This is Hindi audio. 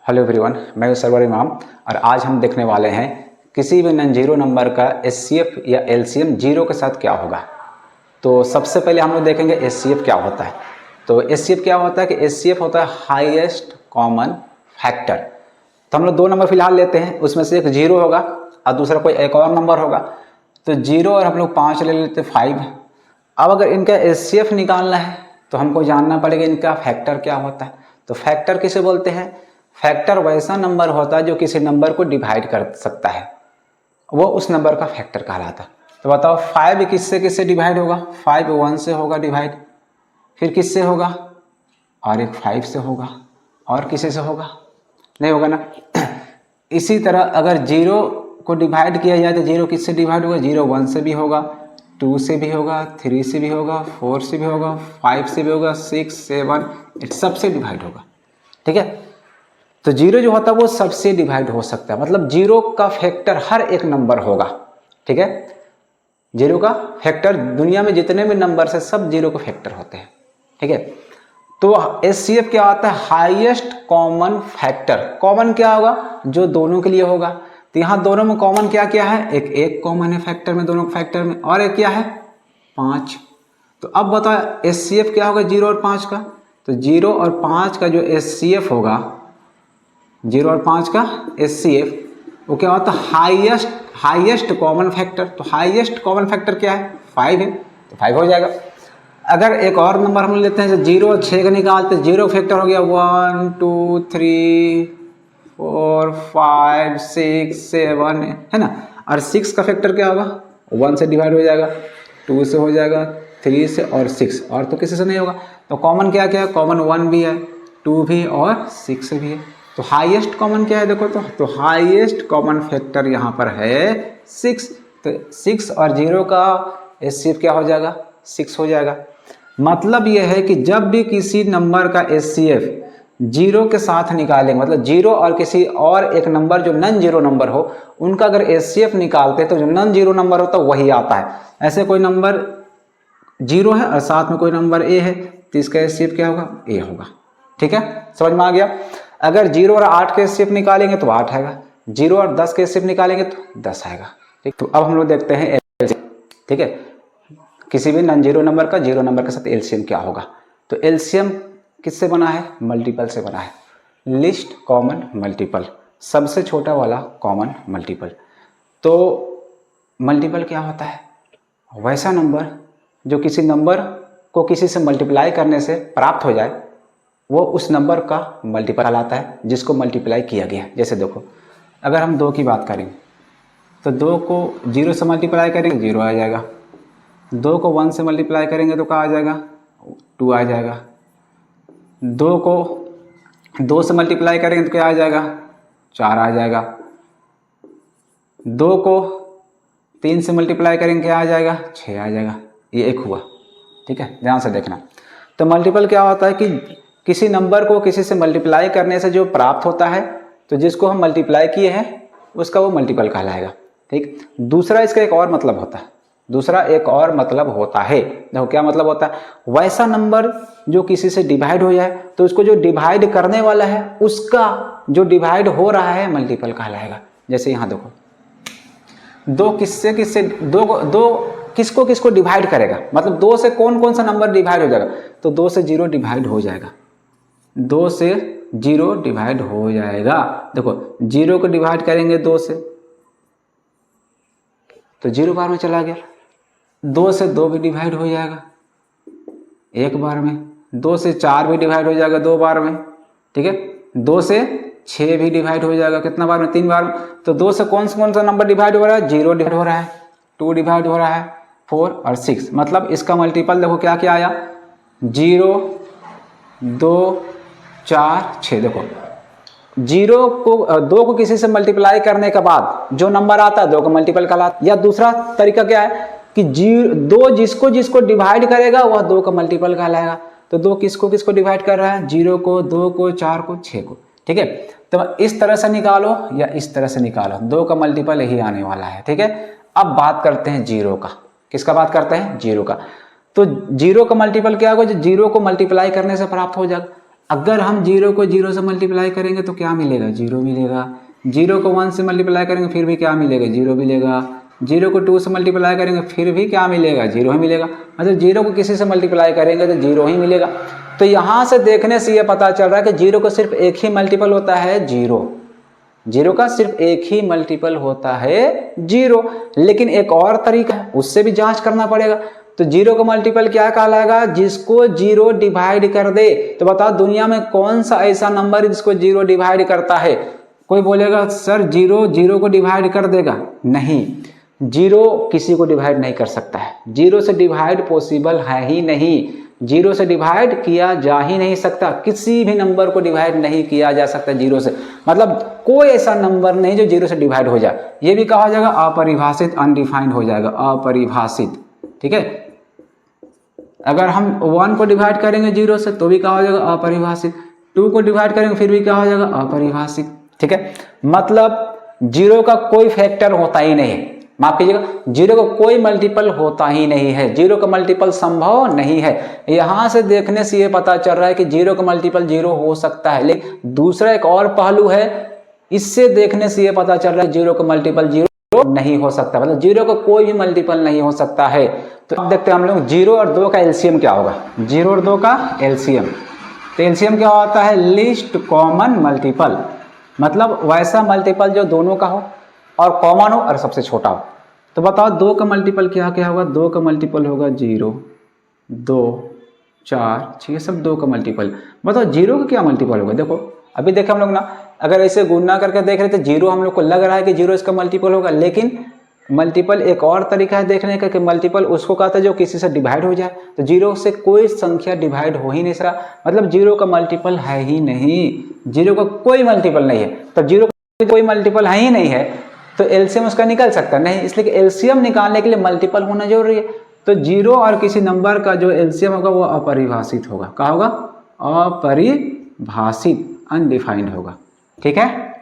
हेलो एवरीवन, मैं हूं सरवर इमाम और आज हम देखने वाले हैं किसी भी नॉन जीरो नंबर का एचसीएफ या एलसीएम जीरो के साथ क्या होगा। तो सबसे पहले हम लोग देखेंगे एचसीएफ क्या होता है। तो एचसीएफ क्या होता है कि एचसीएफ होता है हाईएस्ट कॉमन फैक्टर। तो हम लोग दो नंबर फिलहाल लेते हैं, उसमें से एक जीरो होगा और दूसरा कोई एक और नंबर होगा। तो जीरो और हम लोग 5 ले लेते 5। अब अगर इनका एचसीएफ निकालना है तो हमको जानना पड़ेगा इनका फैक्टर क्या होता है। तो फैक्टर किसे बोलते हैं? फैक्टर वैसा नंबर होता है जो किसी नंबर को डिवाइड कर सकता है, वो उस नंबर का फैक्टर कहलाता है। तो बताओ 5 किससे किससे डिवाइड होगा? 5 1 से होगा डिवाइड, फिर किससे होगा? और एक 5 से होगा, और किसी से होगा? नहीं होगा ना। इसी तरह अगर जीरो को डिवाइड किया जाए तो जीरो किससे डिवाइड होगा? जीरो 1 से भी होगा, 2 से भी होगा, 3 से भी होगा, 4 से भी होगा, 5 से भी होगा, 6 7 8 सबसे डिवाइड होगा। ठीक है, तो जीरो जो होता है वो सबसे डिवाइड हो सकता है, मतलब जीरो का फैक्टर हर एक नंबर होगा। ठीक है, जीरो का फैक्टर दुनिया में जितने भी नंबर है सब जीरो का फैक्टर होते हैं। ठीक है, तो एचसीएफ क्या आता है? Highest common factor. कॉमन क्या होगा? जो दोनों के लिए होगा। तो यहाँ दोनों में कॉमन क्या क्या है? एक कॉमन है फैक्टर में, दोनों फैक्टर में, और एक क्या है? 5। तो अब बताओ एचसीएफ क्या होगा जीरो और 5 का? तो जीरो और 5 का जो एचसीएफ होगा, जीरो और 5 का एचसीएफ वो क्या होता है? Highest common factor. तो हाईएस्ट कॉमन फैक्टर क्या है? 5 है, तो 5 हो जाएगा। अगर एक और नंबर हम लेते हैं, जीरो और 6 का निकालते, जीरो फैक्टर हो गया 1 2 3 4 5 6 7 है ना। और 6 का फैक्टर क्या होगा? 1 से डिवाइड हो जाएगा, 2 से हो जाएगा, 3 से, और 6, और तो किसी से नहीं होगा। तो कॉमन क्या क्या है? कॉमन 1 भी है, 2 भी, और 6 भी है। तो हाईएस्ट कॉमन क्या है देखो, तो हाईएस्ट कॉमन फैक्टर यहाँ पर है 6। तो 6 और जीरो का एचसीएफ क्या हो जाएगा? 6 हो जाएगा। मतलब यह है कि जब भी किसी नंबर का एचसीएफ जीरो के साथ निकालेंगे, मतलब जीरो और किसी और एक नंबर जो नॉन जीरो नंबर हो, उनका अगर एचसीएफ निकालते तो जो नॉन जीरो नंबर होता है वही आता है। ऐसे कोई नंबर जीरो है और साथ में कोई नंबर ए है तो इसका एचसीएफ क्या होगा? ए होगा। ठीक है, समझ में आ गया। अगर जीरो और 8 के एचसीएफ निकालेंगे तो 8 आएगा, जीरो और 10 के एचसीएफ निकालेंगे तो 10 आएगा। ठीक, तो अब हम लोग देखते हैं एलसीएम। ठीक है, किसी भी नॉन जीरो नंबर का जीरो नंबर के साथ एलसीएम क्या होगा। तो एलसीएम किससे बना है? मल्टीपल से बना है। लिस्ट कॉमन मल्टीपल, सबसे छोटा वाला कॉमन मल्टीपल। तो मल्टीपल क्या होता है? वैसा नंबर जो किसी नंबर को किसी से मल्टीप्लाई करने से प्राप्त हो जाए, वो उस नंबर का मल्टीपल कहलाता है जिसको मल्टीप्लाई किया गया। जैसे देखो, अगर हम 2 की बात करें तो 2 को जीरो से मल्टीप्लाई करेंगे जीरो आ जाएगा, 2 को 1 से मल्टीप्लाई करेंगे तो क्या आ जाएगा? 2 आ जाएगा, 2 को 2 से मल्टीप्लाई करेंगे तो क्या आ जाएगा? 4 आ जाएगा, 2 को 3 से मल्टीप्लाई करेंगे क्या आ जाएगा? 6 आ जाएगा। ये एक हुआ। ठीक है, ध्यान से देखना। तो मल्टीपल क्या होता है कि किसी नंबर को किसी से मल्टीप्लाई करने से जो प्राप्त होता है, तो जिसको हम मल्टीप्लाई किए हैं उसका वो मल्टीपल कहलाएगा। ठीक, दूसरा इसका एक और मतलब होता है, दूसरा एक और मतलब होता है। देखो क्या मतलब होता है? वैसा नंबर जो किसी से डिवाइड हो जाए तो उसको जो डिवाइड करने वाला है उसका जो डिवाइड हो रहा है मल्टीपल कहलाएगा। जैसे यहाँ देखो, दो किससे किससे दो किसको किसको डिवाइड करेगा, मतलब 2 से कौन कौन सा नंबर डिवाइड हो जाएगा? तो 2 से 0 डिवाइड हो जाएगा, 2 से 0 डिवाइड हो जाएगा। देखो 0 को डिवाइड करेंगे 2 से तो 0 बार में चला गया, 2 से 2 भी डिवाइड हो जाएगा एक बार में, 2 से 4 भी डिवाइड हो जाएगा 2 बार में। ठीक है, 2 से 6 भी डिवाइड हो जाएगा कितना बार में? 3 बार में। तो 2 से कौन सा नंबर डिवाइड हो रहा है? 0 डिवाइड हो रहा है, 2 डिवाइड हो रहा है, 4 और 6। मतलब इसका मल्टीपल देखो क्या क्या आया? 0 2 4 6। देखो 2 को किसी से मल्टीप्लाई करने के बाद जो नंबर आता है 2 का मल्टीपल कहलाता। या दूसरा तरीका क्या है कि 2 जिसको जिसको डिवाइड करेगा वह 2 का मल्टीपल कहलाएगा। तो 2 किसको किसको डिवाइड कर रहा है? 0 को, 2 को, 4 को, 6 को। ठीक है, तो इस तरह से निकालो या इस तरह से निकालो, 2 का मल्टीपल यही आने वाला है। ठीक है, अब बात करते हैं जीरो का। किसका बात करते हैं? जीरो का। तो जीरो का मल्टीपल क्या होगा? जो जीरो को मल्टीप्लाई करने से प्राप्त हो जाएगा। अगर हम 0 को 0 से मल्टीप्लाई करेंगे तो क्या मिलेगा, 0 मिलेगा। 0 को 1 से मल्टीप्लाई करेंगे फिर भी क्या मिलेगा, 0 मिलेगा। 0 को 2 से मल्टीप्लाई करेंगे फिर भी क्या मिलेगा, 0 ही मिलेगा। मतलब 0 को किसी से मल्टीप्लाई करेंगे तो 0 ही मिलेगा। तो यहाँ से देखने से ये पता चल रहा है कि 0 को सिर्फ एक ही मल्टीपल होता है 0। 0 का सिर्फ एक ही मल्टीपल होता है 0। लेकिन एक और तरीका है, उससे भी जांच करना पड़ेगा। तो 0 का मल्टीपल क्या कहलाएगा, जिसको 0 डिवाइड कर दे। तो बताओ दुनिया में कौन सा ऐसा नंबर है जिसको 0 डिवाइड करता है। कोई बोलेगा सर 0 को डिवाइड कर देगा, नहीं, 0 किसी को डिवाइड नहीं कर सकता है। 0 से डिवाइड पॉसिबल है ही नहीं, 0 से डिवाइड किया जा ही नहीं सकता। किसी भी नंबर को डिवाइड नहीं किया जा सकता 0 से। मतलब कोई ऐसा नंबर नहीं जो 0 से डिवाइड हो जाए। ये भी कहा जाएगा अपरिभाषित, अनडिफाइंड हो जाएगा, अपरिभाषित। ठीक है, अगर हम 1 को डिवाइड करेंगे 0 से तो भी कहा जाएगा अपरिभाषित। 2 को डिवाइड करेंगे फिर भी कहा जाएगा अपरिभाषित। ठीक है, मतलब 0 का कोई फैक्टर होता ही नहीं है, माफ कीजिएगा, 0 का कोई मल्टीपल होता ही नहीं है। 0 का मल्टीपल संभव नहीं है। यहां से देखने से ये पता चल रहा है कि 0 का मल्टीपल 0 हो सकता है। लेकिन दूसरा एक और पहलू है, इससे देखने से ये पता चल रहा है 0 का मल्टीपल 0 नहीं हो सकता। मतलब 0 का कोई भी मल्टीपल नहीं हो सकता है। तो अब देखते हैं हम लोग 0 और 2 का एलसीएम क्या होगा। 0 और 2 का एलसीएम, तो एलसीएम क्या होता है, लीस्ट कॉमन मल्टीपल। मतलब वैसा मल्टीपल जो दोनों का हो और कॉमन हो और सबसे छोटा हो। तो बताओ 2 का मल्टीपल क्या क्या होगा। 2 का मल्टीपल होगा 0, 2, 4, 6, सब 2 का मल्टीपल। बताओ 0 का क्या मल्टीपल होगा। देखो अभी देखे हम लोग ना, अगर ऐसे गुणा करके देख रहे थे 0, हम लोग को लग रहा है कि 0 इसका मल्टीपल होगा। लेकिन मल्टीपल एक और तरीका है देखने का कि मल्टीपल उसको कहते हैं जो किसी से डिवाइड हो जाए। तो 0 से कोई संख्या डिवाइड हो ही नहीं सकता। मतलब 0 का मल्टीपल है ही नहीं, 0 का कोई मल्टीपल नहीं है। तो 0 का कोई मल्टीपल है ही नहीं है तो एलसीएम उसका निकल सकता नहीं। इसलिए एलसीएम निकालने के लिए मल्टीपल होना जरूरी है। तो 0 और किसी नंबर का जो एलसीएम होगा वो अपरिभाषित होगा। क्या होगा, अपरिभाषित, अनडिफाइंड होगा। ठीक है।